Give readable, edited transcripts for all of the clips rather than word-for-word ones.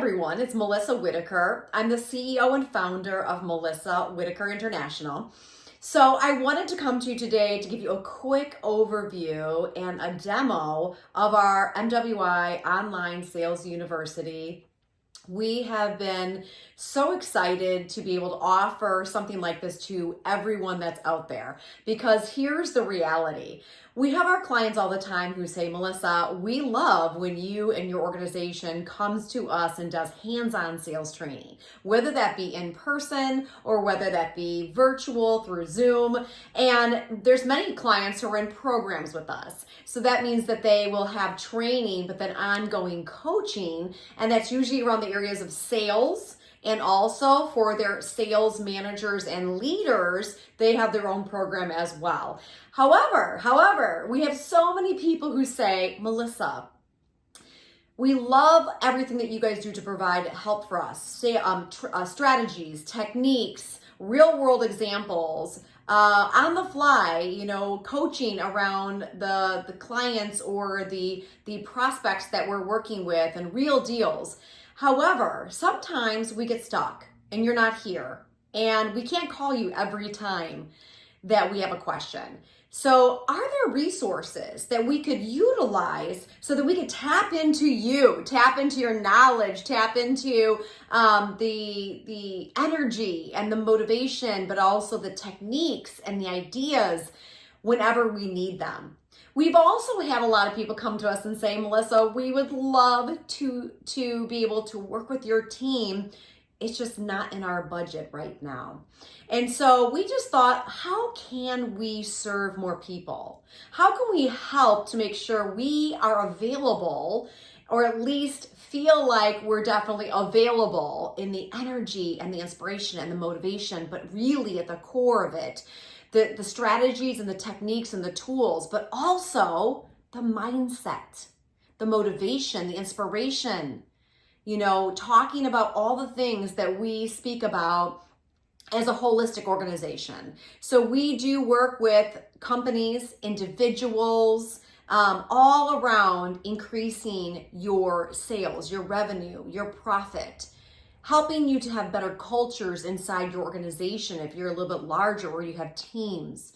everyone, it's Melissa Whitaker. I'm the CEO and founder of Melissa Whitaker International. So I wanted to come to you today to give you a quick overview and a demo of our MWI Online Sales University. We have been so excited to be able to offer something like this to everyone that's out there, because here's the reality. We have our clients all the time who say, Melissa, we love when you and your organization comes to us and does hands-on sales training, whether that be in person or whether that be virtual through Zoom. And there's many clients who are in programs with us. So that means that they will have training, but then ongoing coaching. And that's usually around the areas of sales. And also for their sales managers and leaders, they have their own program as well. However, we have so many people who say, Melissa, we love everything that you guys do to provide help for us. Say, strategies, techniques, real world examples, on the fly, coaching around the clients or the prospects that we're working with and real deals. However, sometimes we get stuck and you're not here and we can't call you every time that we have a question. So are there resources that we could utilize so that we could tap into you, tap into your knowledge, tap into the energy and the motivation, but also the techniques and the ideas whenever we need them? We've also had a lot of people come to us and say, Melissa, we would love to be able to work with your team. It's just not in our budget right now. And so we just thought, how can we serve more people? How can we help to make sure we are available, or at least feel like we're definitely available in the energy and the inspiration and the motivation, but really at the core of it, the strategies and the techniques and the tools, but also the mindset, the motivation, the inspiration, talking about all the things that we speak about as a holistic organization. So we do work with companies, individuals, all around increasing your sales, your revenue, your profit, helping you to have better cultures inside your organization if you're a little bit larger or you have teams.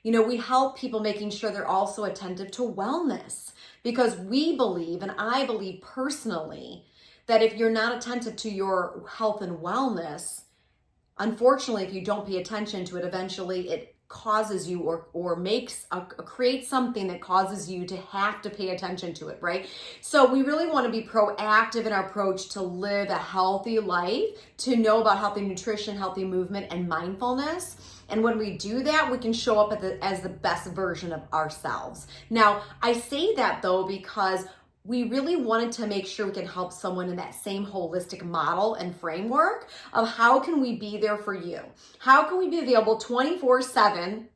We help people making sure they're also attentive to wellness, because we believe, and I believe personally, that if you're not attentive to your health and wellness, unfortunately, if you don't pay attention to it, eventually it causes you or creates something that causes you to have to pay attention to it, right? So we really want to be proactive in our approach to live a healthy life, to know about healthy nutrition, healthy movement, and mindfulness. And when we do that, we can show up as the best version of ourselves. Now, I say that though because we really wanted to make sure we can help someone in that same holistic model and framework of how can we be there for you? How can we be available 24/7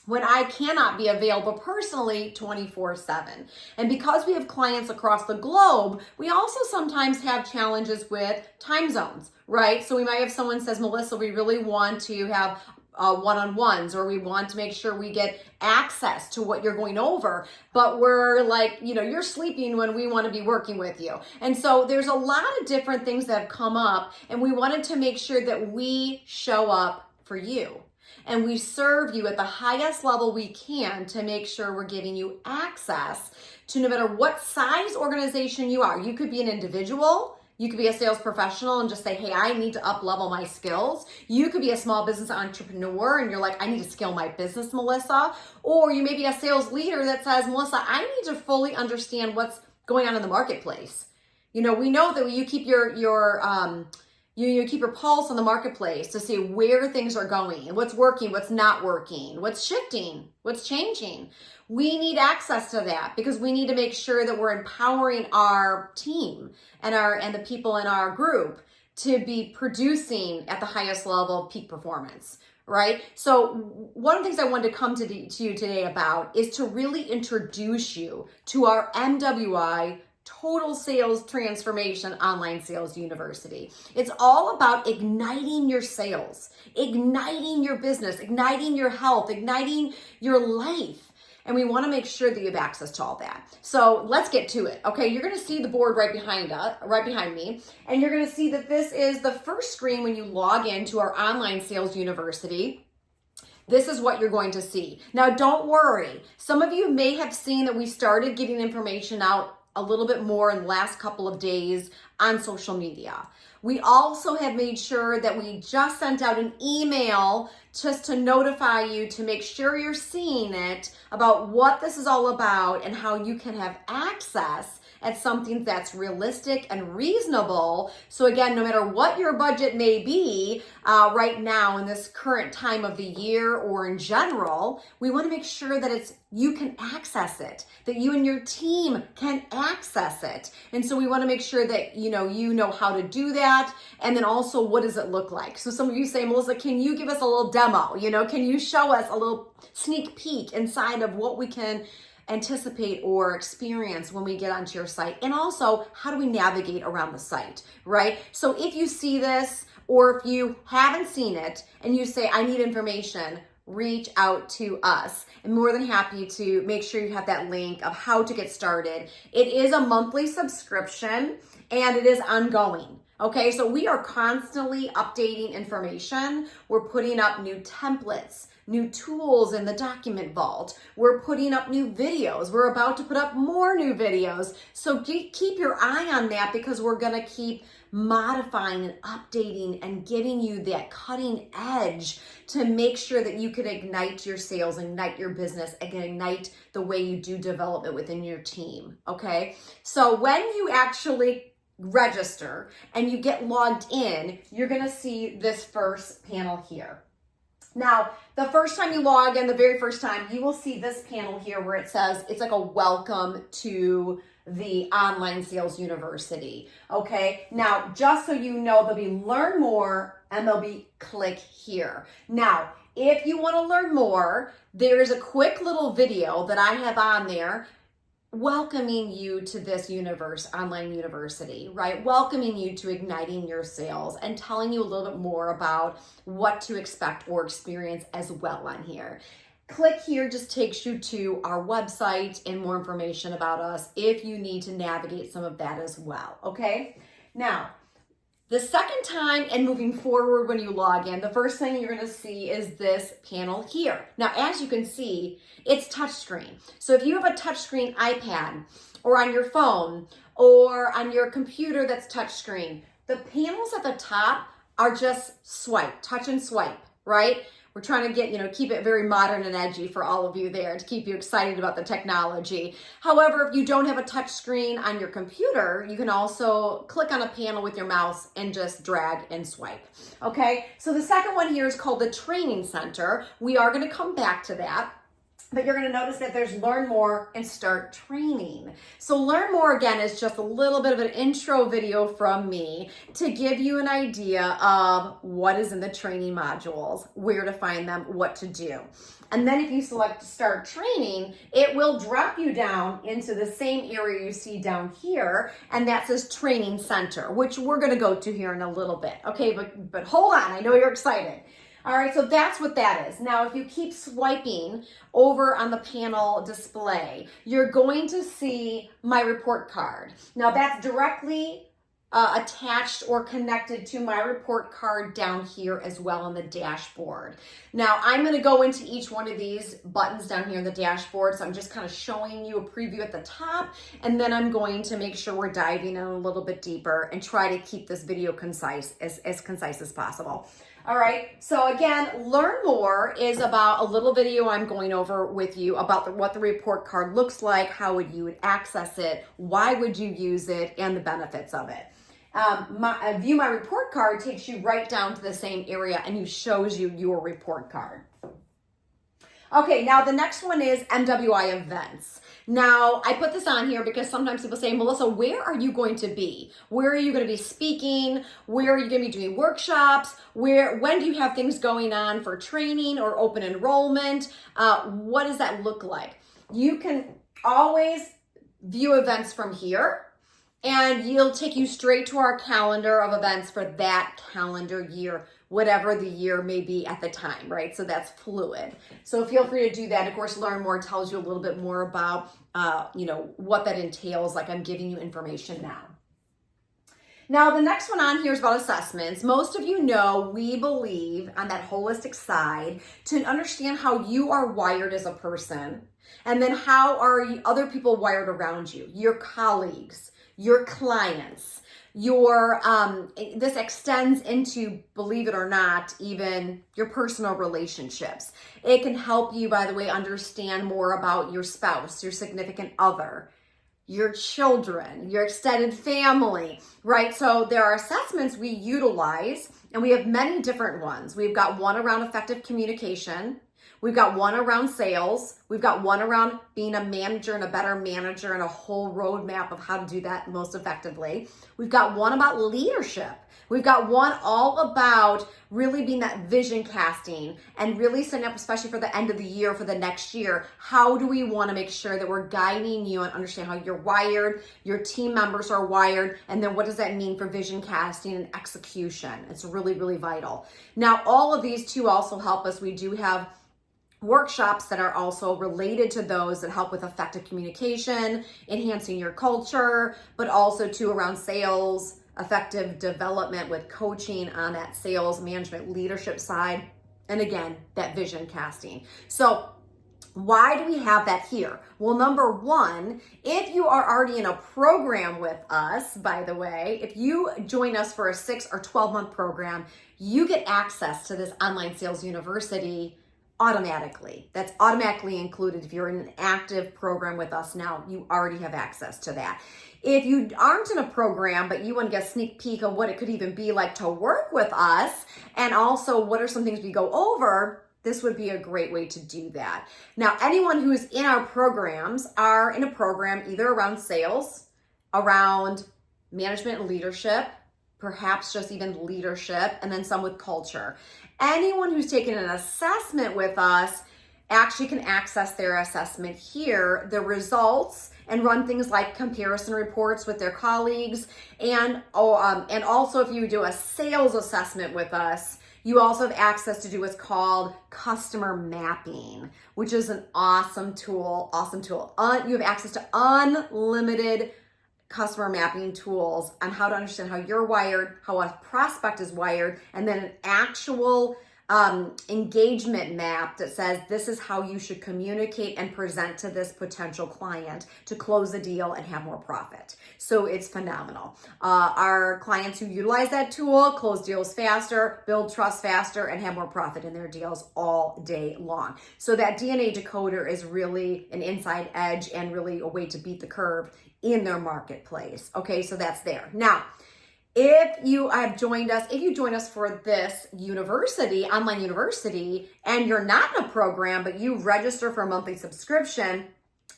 when I cannot be available personally 24/7? And because we have clients across the globe, we also sometimes have challenges with time zones, right? So we might have someone says, Melissa, we really want to have one-on-ones, or we want to make sure we get access to what you're going over, but we're like, you're sleeping when we want to be working with you. And so there's a lot of different things that have come up, and we wanted to make sure that we show up for you and we serve you at the highest level we can to make sure we're giving you access to, no matter what size organization you are. You could be an individual. You could be a sales professional and just say, hey, I need to up level my skills. You could be a small business entrepreneur and you're like, I need to scale my business, Melissa. Or you may be a sales leader that says, Melissa, I need to fully understand what's going on in the marketplace. We know that you keep your keep your pulse on the marketplace to see where things are going and what's working, what's not working, what's shifting, what's changing. We need access to that because we need to make sure that we're empowering our team and the people in our group to be producing at the highest level of peak performance, right? So one of the things I wanted to come to you today about is to really introduce you to our MWI Total Sales Transformation Online Sales University. It's all about igniting your sales, igniting your business, igniting your health, igniting your life. And we want to make sure that you have access to all that. So let's get to it. Okay, you're going to see the board right behind me, and you're going to see that this is the first screen when you log into our Online Sales University. This is what you're going to see. Now, don't worry. Some of you may have seen that we started getting information out a little bit more in the last couple of days on social media. We also have made sure that we just sent out an email just to notify you to make sure you're seeing it about what this is all about and how you can have access at something that's realistic and reasonable. So again, no matter what your budget may be right now in this current time of the year or in general, we want to make sure that you can access it, that you and your team can access it. And so we want to make sure that you know how to do that. And then also, what does it look like? So some of you say, Melissa, can you give us a little demo? Can you show us a little sneak peek inside of what we can anticipate or experience when we get onto your site? And also, how do we navigate around the site, right? So if you see this, or if you haven't seen it and you say, I need information, reach out to us. I'm more than happy to make sure you have that link of how to get started. It is a monthly subscription and it is ongoing. Okay, so we are constantly updating information. We're putting up new templates, new tools in the document vault. We're putting up new videos. We're about to put up more new videos. So keep your eye on that, because we're going to keep modifying and updating and giving you that cutting edge to make sure that you can ignite your sales, ignite your business, and ignite the way you do development within your team. Okay, so when you actually register and you get logged in, you're going to see this first panel here. Now, the first time you log in, the very first time, you will see this panel here where it says, it's like a welcome to the Online Sales University. Okay, now just so you know, there'll be learn more and there'll be click here. Now, if you want to learn more, there is a quick little video that I have on there welcoming you to this online university, right? Welcoming you to igniting your sales and telling you a little bit more about what to expect or experience as well on here. Click here just takes you to our website and more information about us if you need to navigate some of that as well, okay? Now, the second time and moving forward when you log in, the first thing you're going to see is this panel here. Now, as you can see, it's touchscreen. So if you have a touchscreen iPad or on your phone or on your computer that's touchscreen, the panels at the top are just swipe, touch and swipe, right? We're trying to keep it very modern and edgy for all of you there to keep you excited about the technology. However, if you don't have a touch screen on your computer, you can also click on a panel with your mouse and just drag and swipe. Okay, so the second one here is called the Training Center. We are going to come back to that. But you're going to notice that there's learn more and start training. So learn more, again, is just a little bit of an intro video from me to give you an idea of what is in the training modules, where to find them, what to do. And then if you select start training, it will drop you down into the same area you see down here, and that says Training Center, which we're going to go to here in a little bit. Okay, but hold on, I know you're excited. All right, so that's what that is. Now, if you keep swiping over on the panel display, you're going to see my report card. Now, that's directly attached or connected to my report card down here as well on the dashboard. Now, I'm going to go into each one of these buttons down here in the dashboard, so I'm just kind of showing you a preview at the top, and then I'm going to make sure we're diving in a little bit deeper and try to keep this video concise, as concise as possible. All right, so again, learn more is about a little video I'm going over with you about what the report card looks like, how you would access it, why would you use it, and the benefits of it. View My Report Card takes you right down to the same area and shows you your report card. Okay, now the next one is MWI events. Now, I put this on here because sometimes people say, Melissa, where are you going to be? Where are you going to be speaking? Where are you going to be doing workshops? When do you have things going on for training or open enrollment? What does that look like? You can always view events from here, and it'll take you straight to our calendar of events for that calendar year. whatever the year may be at the time, right? So that's fluid. So feel free to do that. Of course, Learn More tells you a little bit more about, what that entails, like I'm giving you information now. Now, the next one on here is about assessments. Most of you know we believe on that holistic side to understand how you are wired as a person, and then how are other people wired around you, your colleagues, your clients, this extends into, believe it or not, even your personal relationships. It can help you, by the way, understand more about your spouse, your significant other, your children, your extended family, right? So there are assessments we utilize, and we have many different ones. We've got one around effective communication. We've got one around sales. We've got one around being a manager and a better manager, and a whole roadmap of how to do that most effectively. We've got one about leadership. We've got one all about really being that vision casting and really setting up, especially for the end of the year, for the next year. How do we want to make sure that we're guiding you and understand how you're wired, your team members are wired, and then what does that mean for vision casting and execution? It's really, really vital. Now, all of these two also help us. We do have workshops that are also related to those that help with effective communication, enhancing your culture, but also too around sales, effective development with coaching on that sales management leadership side, and again, that vision casting. So why do we have that here? Well, number one, if you are already in a program with us, by the way, if you join us for a 6 or 12-month program, you get access to this Online Sales University automatically. That's automatically included. If you're in an active program with us now, you already have access to that. If you aren't in a program, but you want to get a sneak peek of what it could even be like to work with us, and also what are some things we go over, this would be a great way to do that. Now, anyone who's in our programs are in a program either around sales, around management and leadership, perhaps just even leadership, and then some with culture. Anyone who's taken an assessment with us actually can access their assessment here, the results, and run things like comparison reports with their colleagues. And also if you do a sales assessment with us, you also have access to do what's called customer mapping, which is an awesome tool. You have access to unlimited customer mapping tools on how to understand how you're wired, how a prospect is wired, and then an actual engagement map that says this is how you should communicate and present to this potential client to close the deal and have more profit. So it's phenomenal. Our clients who utilize that tool close deals faster, build trust faster, and have more profit in their deals all day long. So that DNA decoder is really an inside edge and really a way to beat the curve in their marketplace. Okay, so that's there. Now, if you joined us for this university, online university, and you're not in a program, but you register for a monthly subscription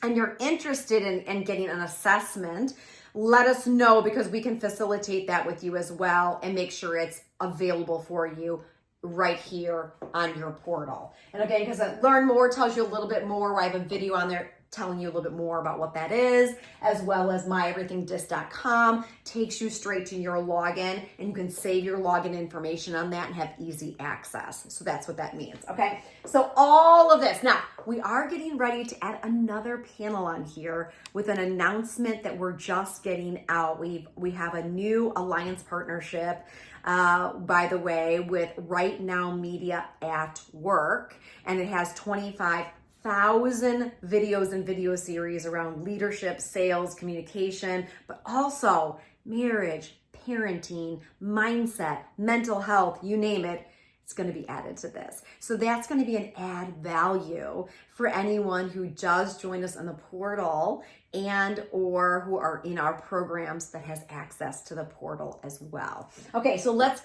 and you're interested in getting an assessment, let us know, because we can facilitate that with you as well and make sure it's available for you right here on your portal. And again, because Learn More tells you a little bit more, I have a video on there telling you a little bit more about what that is, as well as myeverythingdisc.com takes you straight to your login, and you can save your login information on that and have easy access. So that's what that means, okay? So all of this. Now, we are getting ready to add another panel on here with an announcement that we're just getting out. We have a new alliance partnership, by the way, with Right Now Media at Work, and it has 25,000 videos and video series around leadership, sales, communication, but also marriage, parenting, mindset, mental health, you name it. It's going to be added to this. So that's going to be an add value for anyone who does join us on the portal and or who are in our programs that has access to the portal as well. Okay, so let's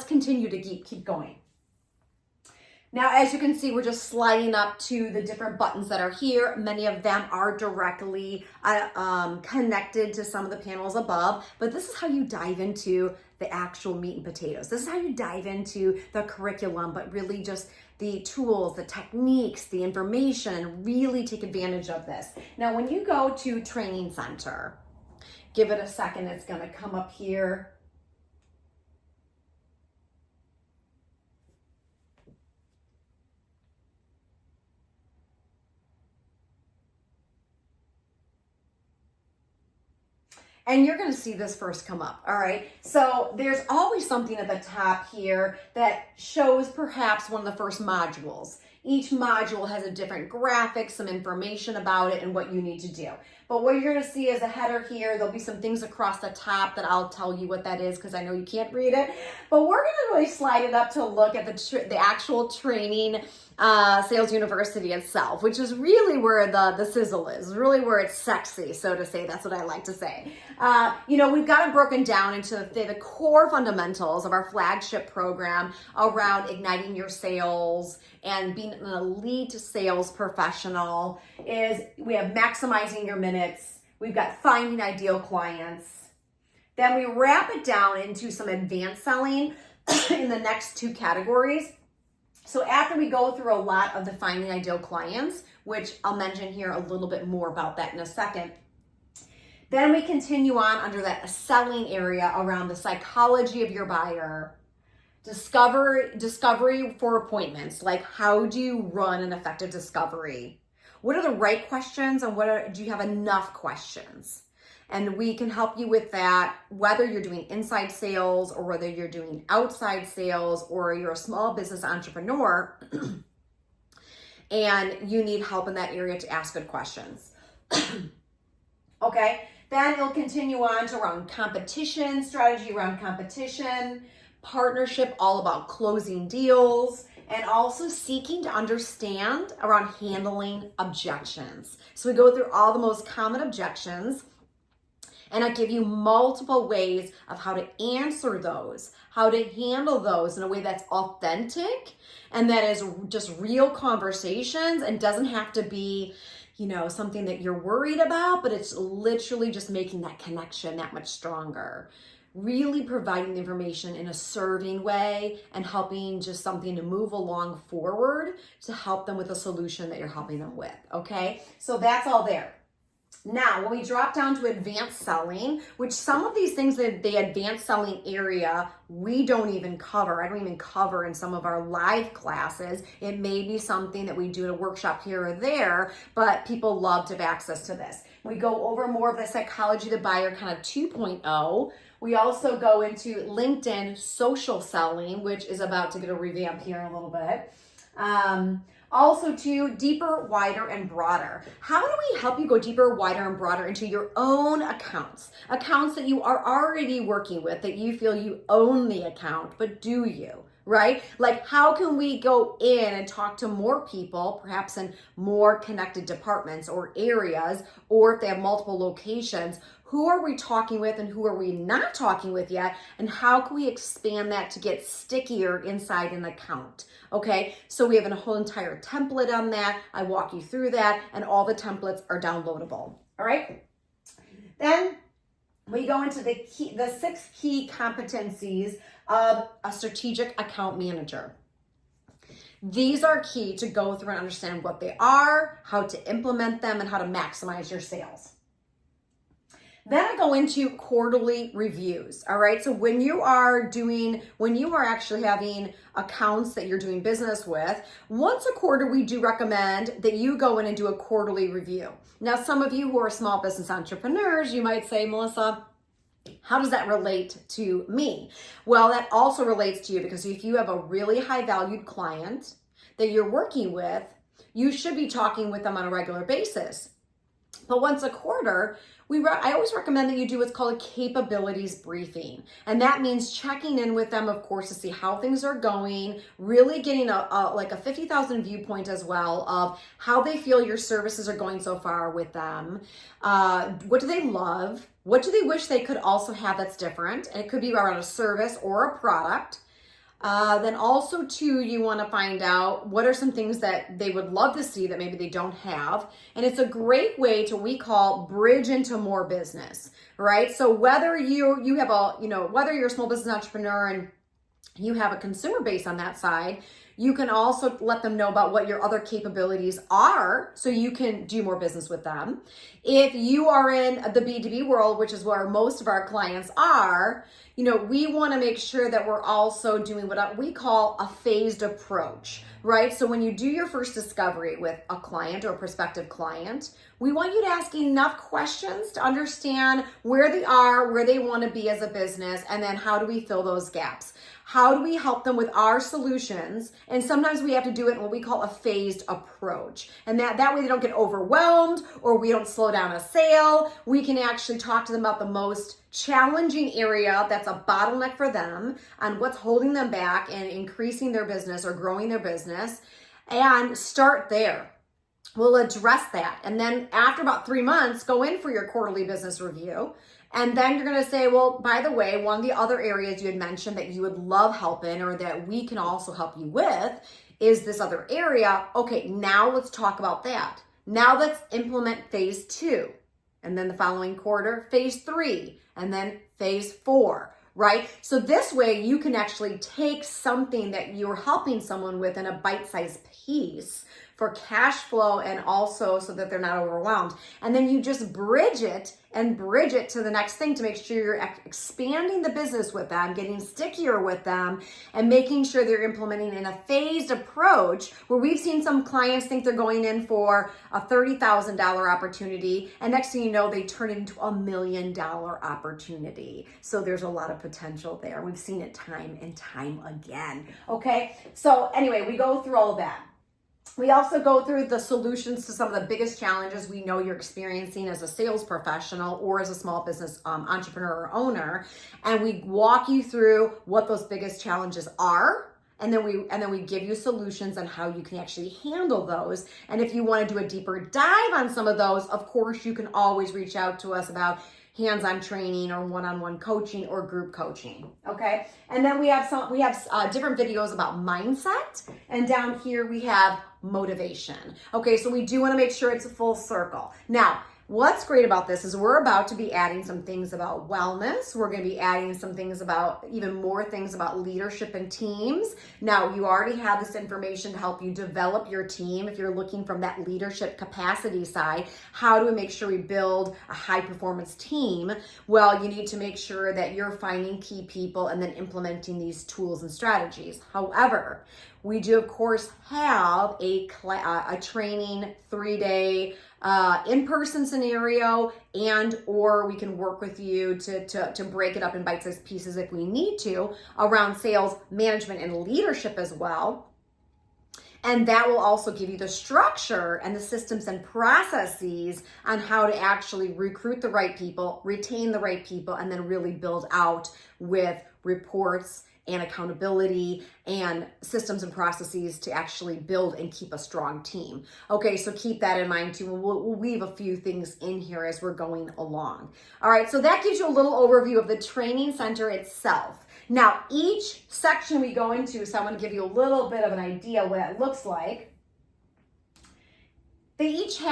continue to keep going. Now, as you can see, we're just sliding up to the different buttons that are here. Many of them are directly connected to some of the panels above, but this is how you dive into the actual meat and potatoes. This is how you dive into the curriculum, but really just the tools, the techniques, the information, really take advantage of this. Now, when you go to Training Center, give it a second, it's gonna come up here. And you're going to see this first come up, all right? So there's always something at the top here that shows perhaps one of the first modules. Each module has a different graphic, some information about it, and what you need to do. But what you're going to see is a header here. There'll be some things across the top that I'll tell you what that is because I know you can't read it. But we're going to really slide it up to look at the actual training Sales University itself, which is really where the sizzle is, really where it's sexy, so to say. That's what I like to say. We've got it broken down into the core fundamentals of our flagship program around igniting your sales and being an elite sales professional. Is we have maximizing your minutes. We've got finding ideal clients. Then we wrap it down into some advanced selling in the next two categories. So after we go through a lot of the finding ideal clients, which I'll mention here a little bit more about that in a second, then we continue on under that selling area around the psychology of your buyer, discovery for appointments, like how do you run an effective discovery? What are the right questions and do you have enough questions? And we can help you with that, whether you're doing inside sales or whether you're doing outside sales or you're a small business entrepreneur and you need help in that area to ask good questions. Okay, then it'll continue on to around competition, strategy around competition, partnership, all about closing deals, and also seeking to understand around handling objections. So we go through all the most common objections, and I give you multiple ways of how to answer those, how to handle those in a way that's authentic and that is just real conversations and doesn't have to be, something that you're worried about, but it's literally just making that connection that much stronger. Really providing the information in a serving way and helping just something to move along forward to help them with a solution that you're helping them with, okay? So that's all there. Now, when we drop down to advanced selling, which some of these things that the advanced selling area, we don't even cover. I don't even cover in some of our live classes. It may be something that we do at a workshop here or there, but people love to have access to this. We go over more of the psychology of the buyer, kind of 2.0. We also go into LinkedIn social selling, which is about to get a revamp here in a little bit. Also to deeper, wider, and broader. How do we help you go deeper, wider, and broader into your own accounts that you are already working with, that you feel you own the account, but do you? Right? Like, how can we go in and talk to more people, perhaps in more connected departments or areas, or if they have multiple locations, who are we talking with and who are we not talking with yet? And how can we expand that to get stickier inside an account? Okay, so we have a whole entire template on that. I walk you through that, and all the templates are downloadable. All right. Then we go into the 6 key competencies of a strategic account manager. These are key to go through and understand what they are, how to implement them, and how to maximize your sales. Then I go into quarterly reviews, all right? So when you are actually having accounts that you're doing business with, once a quarter, we do recommend that you go in and do a quarterly review. Now, some of you who are small business entrepreneurs, you might say, Melissa, how does that relate to me? Well, that also relates to you because if you have a really high valued client that you're working with, you should be talking with them on a regular basis. But once a quarter, I always recommend that you do what's called a capabilities briefing. And that means checking in with them, of course, to see how things are going, really getting a 50,000 viewpoint as well of how they feel your services are going so far with them. What do they love? What do they wish they could also have that's different? And it could be around a service or a product. Then also too, you want to find out what are some things that they would love to see that maybe they don't have. And it's a great way to, we call, bridge into more business, right? So whether you have whether you're a small business entrepreneur and you have a consumer base on that side, you can also let them know about what your other capabilities are so you can do more business with them. If you are in the B2B world, which is where most of our clients are, we want to make sure that we're also doing what we call a phased approach, right? So when you do your first discovery with a client or a prospective client, we want you to ask enough questions to understand where they are, where they want to be as a business, and then how do we fill those gaps? How do we help them with our solutions? And sometimes we have to do it in what we call a phased approach. And that way they don't get overwhelmed or we don't slow down a sale. We can actually talk to them about the most challenging area that's a bottleneck for them and what's holding them back and increasing their business or growing their business, and start there. We'll address that. And then after about 3 months, go in for your quarterly business review. And then you're going to say, well, by the way, one of the other areas you had mentioned that you would love help in, or that we can also help you with, is this other area. Okay, now let's talk about that. Now let's implement phase 2. And then the following quarter, phase 3. And then phase 4. Right? So this way you can actually take something that you're helping someone with in a bite-sized piece for cash flow, and also so that they're not overwhelmed. And then you just bridge it to the next thing to make sure you're expanding the business with them, getting stickier with them, and making sure they're implementing in a phased approach, where we've seen some clients think they're going in for a $30,000 opportunity, and next thing you know, they turn it into $1 million opportunity. So there's a lot of potential there. We've seen it time and time again. Okay, so anyway, we go through all of that. We also go through the solutions to some of the biggest challenges we know you're experiencing as a sales professional or as a small business entrepreneur or owner, and we walk you through what those biggest challenges are, and then we give you solutions on how you can actually handle those. And if you want to do a deeper dive on some of those, of course, you can always reach out to us about hands-on training or one-on-one coaching or group coaching. Okay, and then we have different videos about mindset, and down here we have motivation. Okay, so we do want to make sure it's a full circle. Now, what's great about this is we're about to be adding some things about wellness. We're going to be adding some things about, even more things about leadership and teams. Now, you already have this information to help you develop your team. If you're looking from that leadership capacity side, how do we make sure we build a high performance team? Well, you need to make sure that you're finding key people and then implementing these tools and strategies. However, we do, of course, have a training 3-day in-person scenario, and or we can work with you to break it up in bite-sized pieces if we need to, around sales management and leadership as well. And that will also give you the structure and the systems and processes on how to actually recruit the right people, retain the right people, and then really build out with reports and accountability and systems and processes to actually build and keep a strong team. Okay, so keep that in mind too. We'll weave a few things in here as we're going along. All right, so that gives you a little overview of the training center itself. Now, each section we go into, so I'm going to give you a little bit of an idea what it looks like. Each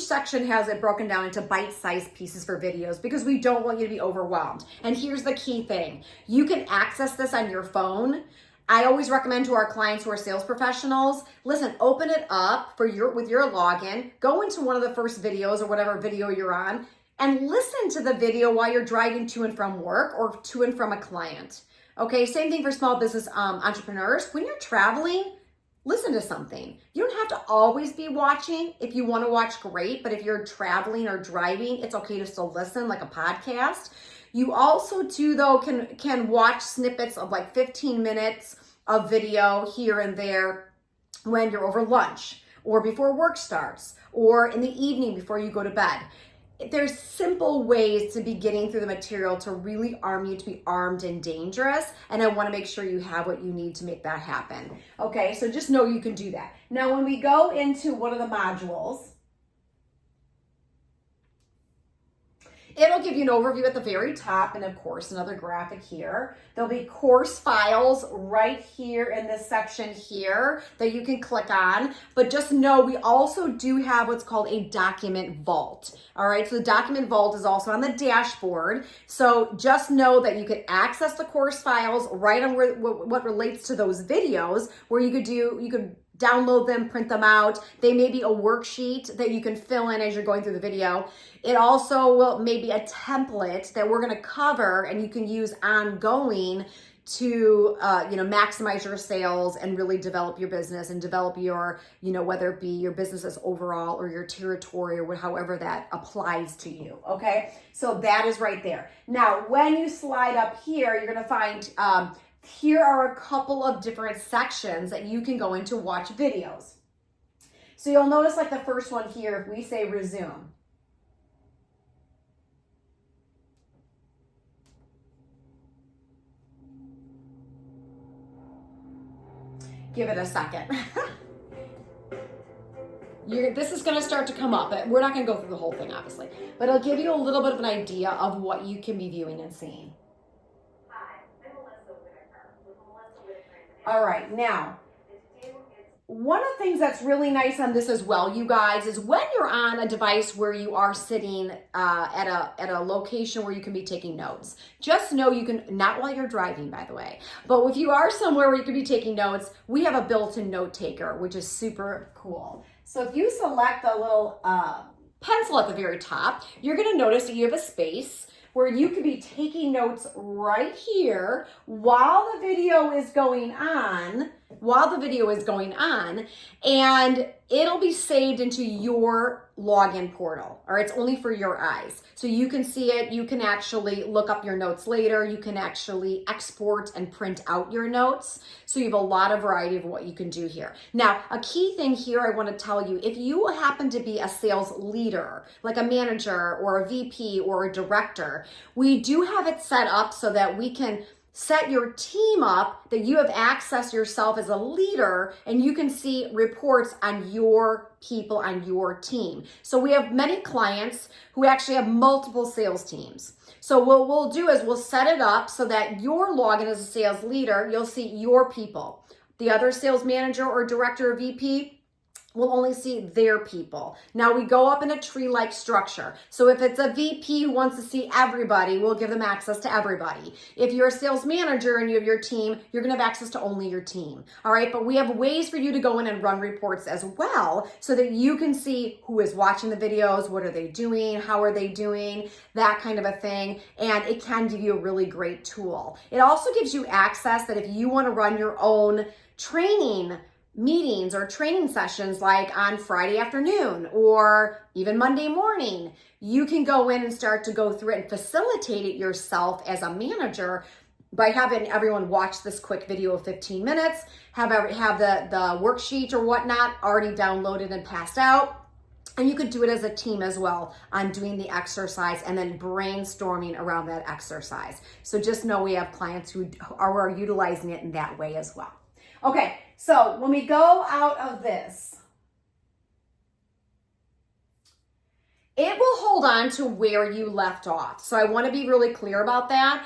section has it broken down into bite-sized pieces for videos because we don't want you to be overwhelmed. And here's the key thing. You can access this on your phone. I always recommend to our clients who are sales professionals, listen, open it up with your login, go into one of the first videos or whatever video you're on, and listen to the video while you're driving to and from work or to and from a client. Okay, same thing for small business entrepreneurs. When you're traveling, listen to something. You don't have to always be watching. If you want to watch, great. But if you're traveling or driving, it's okay to still listen, like a podcast. You also too, though, can watch snippets of like 15 minutes of video here and there when you're over lunch or before work starts or in the evening before you go to bed. There's simple ways to be getting through the material to really arm you to be armed and dangerous. And I want to make sure you have what you need to make that happen. Okay, so just know you can do that. Now, when we go into one of the modules, it'll give you an overview at the very top, and of course, another graphic here. There'll be course files right here in this section here that you can click on. But just know we also do have what's called a document vault. All right, so the document vault is also on the dashboard. So just know that you can access the course files right on what relates to those videos, where you could download them, print them out. They may be a worksheet that you can fill in as you're going through the video. It also will maybe a template that we're going to cover and you can use ongoing to maximize your sales and really develop your business and develop your, whether it be your businesses overall or your territory or however that applies to you. Okay, so that is right there. Now, when you slide up here, you're going to find here are a couple of different sections that you can go in to watch videos. So you'll notice like the first one here, if we say resume. Give it a second. This is going to start to come up, but we're not going to go through the whole thing, obviously. But it'll give you a little bit of an idea of what you can be viewing and seeing. Hi, I'm Melissa Whitaker with Melissa Whitaker International. All right, now, one of the things that's really nice on this as well, you guys, is when you're on a device where you are sitting at a location where you can be taking notes. Just know you can, not while you're driving, by the way, but if you are somewhere where you can be taking notes, we have a built-in note taker, which is super cool. So if you select the little pencil at the very top, you're going to notice that you have a space where you can be taking notes right here while the video is going on, and it'll be saved into your login portal, or it's only for your eyes. So you can see it, you can actually look up your notes later, you can actually export and print out your notes. So you have a lot of variety of what you can do here. Now, a key thing here I want to tell you, if you happen to be a sales leader, like a manager or a VP or a director, we do have it set up so that we can set your team up, that you have access yourself as a leader and you can see reports on your people on your team. So we have many clients who actually have multiple sales teams. So what we'll do is we'll set it up so that your login as a sales leader, you'll see your people. The other sales manager or director or VP will only see their people. Now we go up in a tree-like structure. So if it's a VP who wants to see everybody, we'll give them access to everybody. If you're a sales manager and you have your team, you're gonna have access to only your team. All right, but we have ways for you to go in and run reports as well so that you can see who is watching the videos, what are they doing, how are they doing, that kind of a thing. And it can give you a really great tool. It also gives you access that if you wanna run your own training meetings or training sessions like on Friday afternoon or even Monday morning, you can go in and start to go through it and facilitate it yourself as a manager by having everyone watch this quick video of 15 minutes, have the worksheet or whatnot already downloaded and passed out. And you could do it as a team as well on doing the exercise and then brainstorming around that exercise. So just know we have clients who are utilizing it in that way as well. Okay, so when we go out of this, it will hold on to where you left off. So I want to be really clear about that.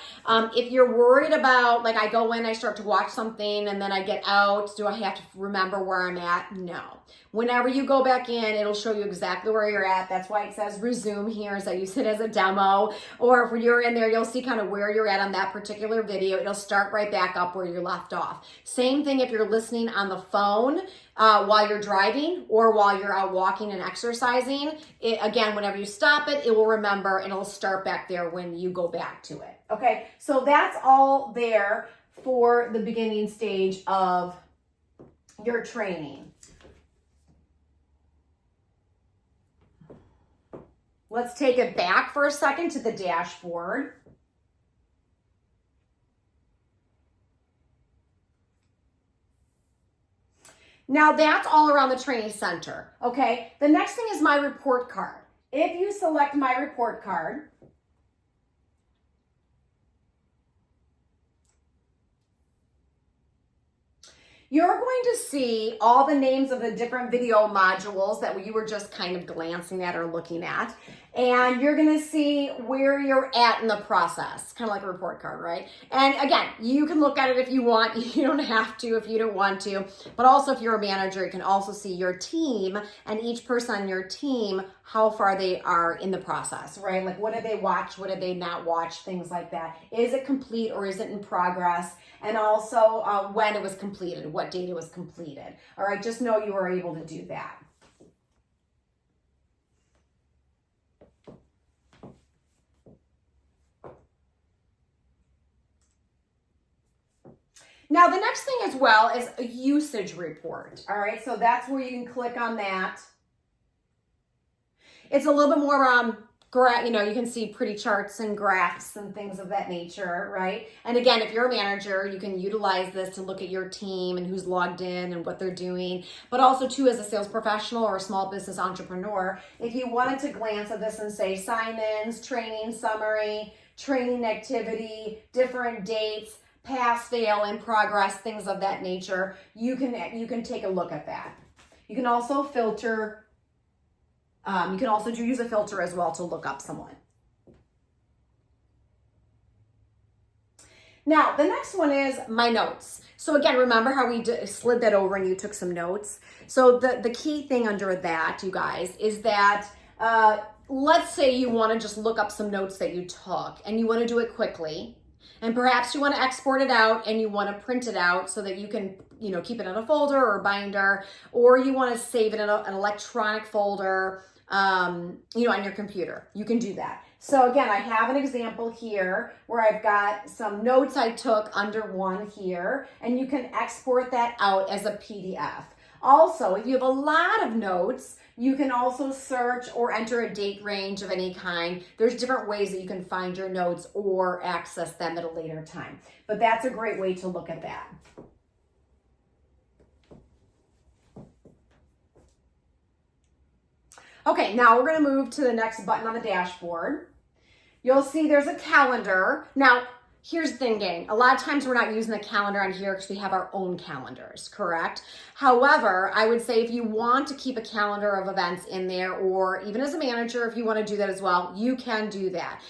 If you're worried about, like I go in, I start to watch something and then I get out, do I have to remember where I'm at? No. Whenever you go back in, it'll show you exactly where you're at. That's why it says resume here, so I use it as a demo. Or if you're in there, you'll see kind of where you're at on that particular video. It'll start right back up where you left off. Same thing if you're listening on the phone while you're driving or while you're out walking and exercising. Again, whenever you stop it, it will remember and it'll start back there when you go back to it. Okay, so that's all there for the beginning stage of your training. Let's take it back for a second to the dashboard. Now that's all around the training center, okay? The next thing is my report card. If you select my report card, you're going to see all the names of the different video modules that you were just kind of glancing at or looking at. And you're gonna see where you're at in the process, kind of like a report card, right? And again, you can look at it if you want. You don't have to if you don't want to. But also if you're a manager, you can also see your team and each person on your team how far they are in the process, right? Like what did they watch, what did they not watch, things like that. Is it complete or is it in progress? And also when it was completed, what date it was completed. All right, just know you were able to do that. Now, the next thing as well is a usage report. All right, so that's where you can click on that. It's a little bit more, you can see pretty charts and graphs and things of that nature, right? And again, if you're a manager, you can utilize this to look at your team and who's logged in and what they're doing. But also, too, as a sales professional or a small business entrepreneur, if you wanted to glance at this and say sign-ins, training summary, training activity, different dates, pass, fail, in progress, things of that nature, you can take a look at that. You can also filter. You can also use a filter as well to look up someone. Now, the next one is my notes. So again, remember how we slid that over and you took some notes? So the key thing under that, you guys, is that let's say you want to just look up some notes that you took and you want to do it quickly. And perhaps you want to export it out and you want to print it out so that you can, keep it in a folder or a binder, or you want to save it in an electronic folder, on your computer. You can do that. So again, I have an example here where I've got some notes I took under one here, and you can export that out as a PDF. Also, if you have a lot of notes, you can also search or enter a date range of any kind. There's different ways that you can find your notes or access them at a later time. But that's a great way to look at that. Okay, now we're going to move to the next button on the dashboard. You'll see there's a calendar. Now, here's the thing, gang. A lot of times we're not using the calendar on here because we have our own calendars, correct? However, I would say if you want to keep a calendar of events in there, or even as a manager, if you want to do that as well, you can do that.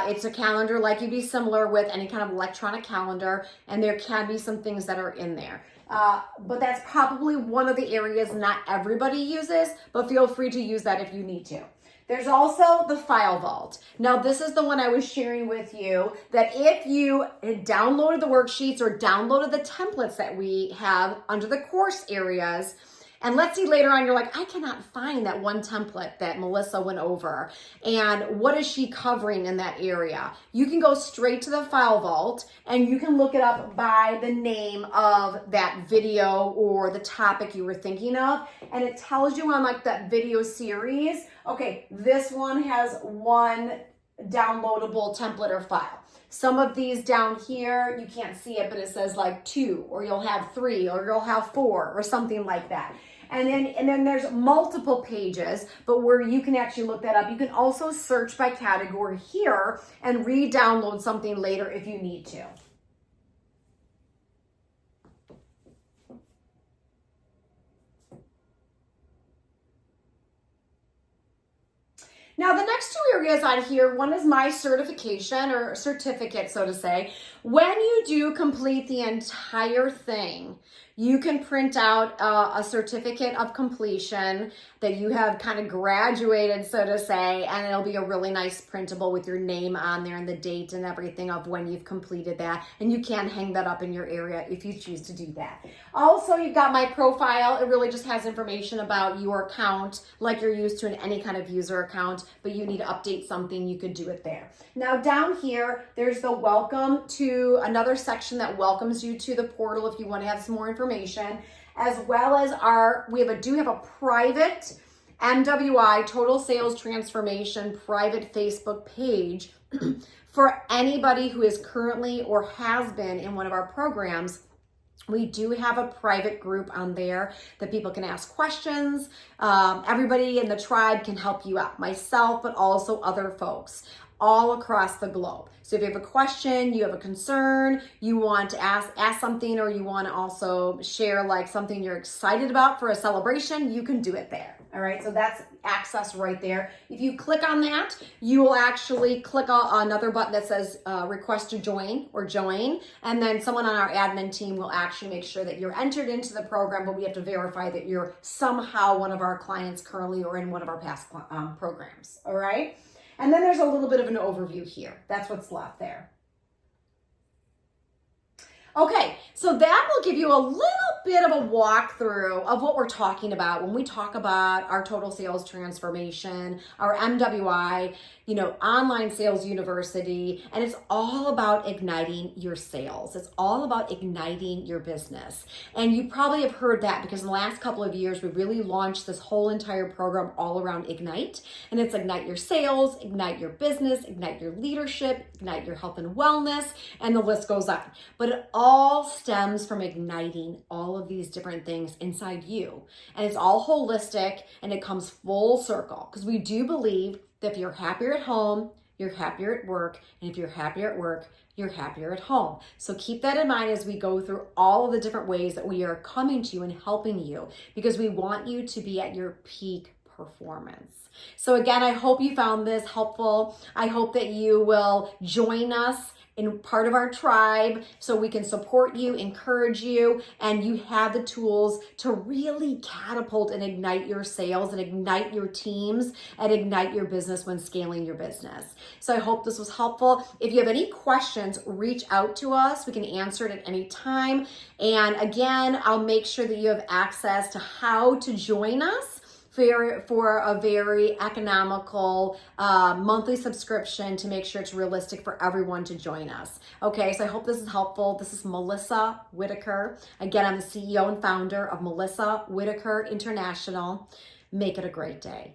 It's a calendar like you'd be similar with any kind of electronic calendar, and there can be some things that are in there. But that's probably one of the areas not everybody uses, but feel free to use that if you need to. There's also the file vault. Now, this is the one I was sharing with you, that if you had downloaded the worksheets or downloaded the templates that we have under the course areas, and let's see later on, you're like, I cannot find that one template that Melissa went over. And what is she covering in that area? You can go straight to the file vault and you can look it up by the name of that video or the topic you were thinking of. And it tells you on like that video series, okay, this one has one downloadable template or file. Some of these down here, you can't see it, but it says like 2, or you'll have 3, or you'll have 4, or something like that. And then there's multiple pages, but where you can actually look that up. You can also search by category here and re-download something later if you need to. Now, the next two areas on here, one is my certification or certificate, so to say. When you do complete the entire thing, you can print out a certificate of completion that you have kind of graduated, so to say, and it'll be a really nice printable with your name on there and the date and everything of when you've completed that. And you can hang that up in your area if you choose to do that. Also, you've got my profile. It really just has information about your account like you're used to in any kind of user account, but you need to update something, you could do it there. Now down here, there's the welcome to another section that welcomes you to the portal if you want to have some more information, as well as we do have a private MWI Total Sales Transformation private Facebook page for anybody who is currently or has been in one of our programs. We do have a private group on there that people can ask questions. Everybody in the tribe can help you out, myself, but also other folks all across the globe. So if you have a question, you have a concern, you want to ask something, or you want to also share like something you're excited about for a celebration, you can do it there. All right, so that's access right there. If you click on that, you will actually click on another button that says request to join or join, and then someone on our admin team will actually make sure that you're entered into the program, but we have to verify that you're somehow one of our clients currently or in one of our past programs, all right? And then there's a little bit of an overview here. That's what's left there. Okay, so that will give you a little bit of a walkthrough of what we're talking about when we talk about our total sales transformation, our MWI, Online Sales University, and it's all about igniting your sales. It's all about igniting your business. And you probably have heard that because in the last couple of years, we really launched this whole entire program all around Ignite. And it's ignite your sales, ignite your business, ignite your leadership, ignite your health and wellness, and the list goes on. But it all stems from igniting all of these different things inside you. And it's all holistic and it comes full circle because we do believe that if you're happier at home, you're happier at work. And if you're happier at work, you're happier at home. So keep that in mind as we go through all of the different ways that we are coming to you and helping you because we want you to be at your peak performance. So again, I hope you found this helpful. I hope that you will join us in part of our tribe so we can support you, encourage you, and you have the tools to really catapult and ignite your sales and ignite your teams and ignite your business when scaling your business. So I hope this was helpful. If you have any questions, reach out to us. We can answer it at any time. And again, I'll make sure that you have access to how to join us for a very economical monthly subscription to make sure it's realistic for everyone to join us. Okay, so I hope this is helpful. This is Melissa Whitaker. Again, I'm the CEO and founder of Melissa Whitaker International. Make it a great day.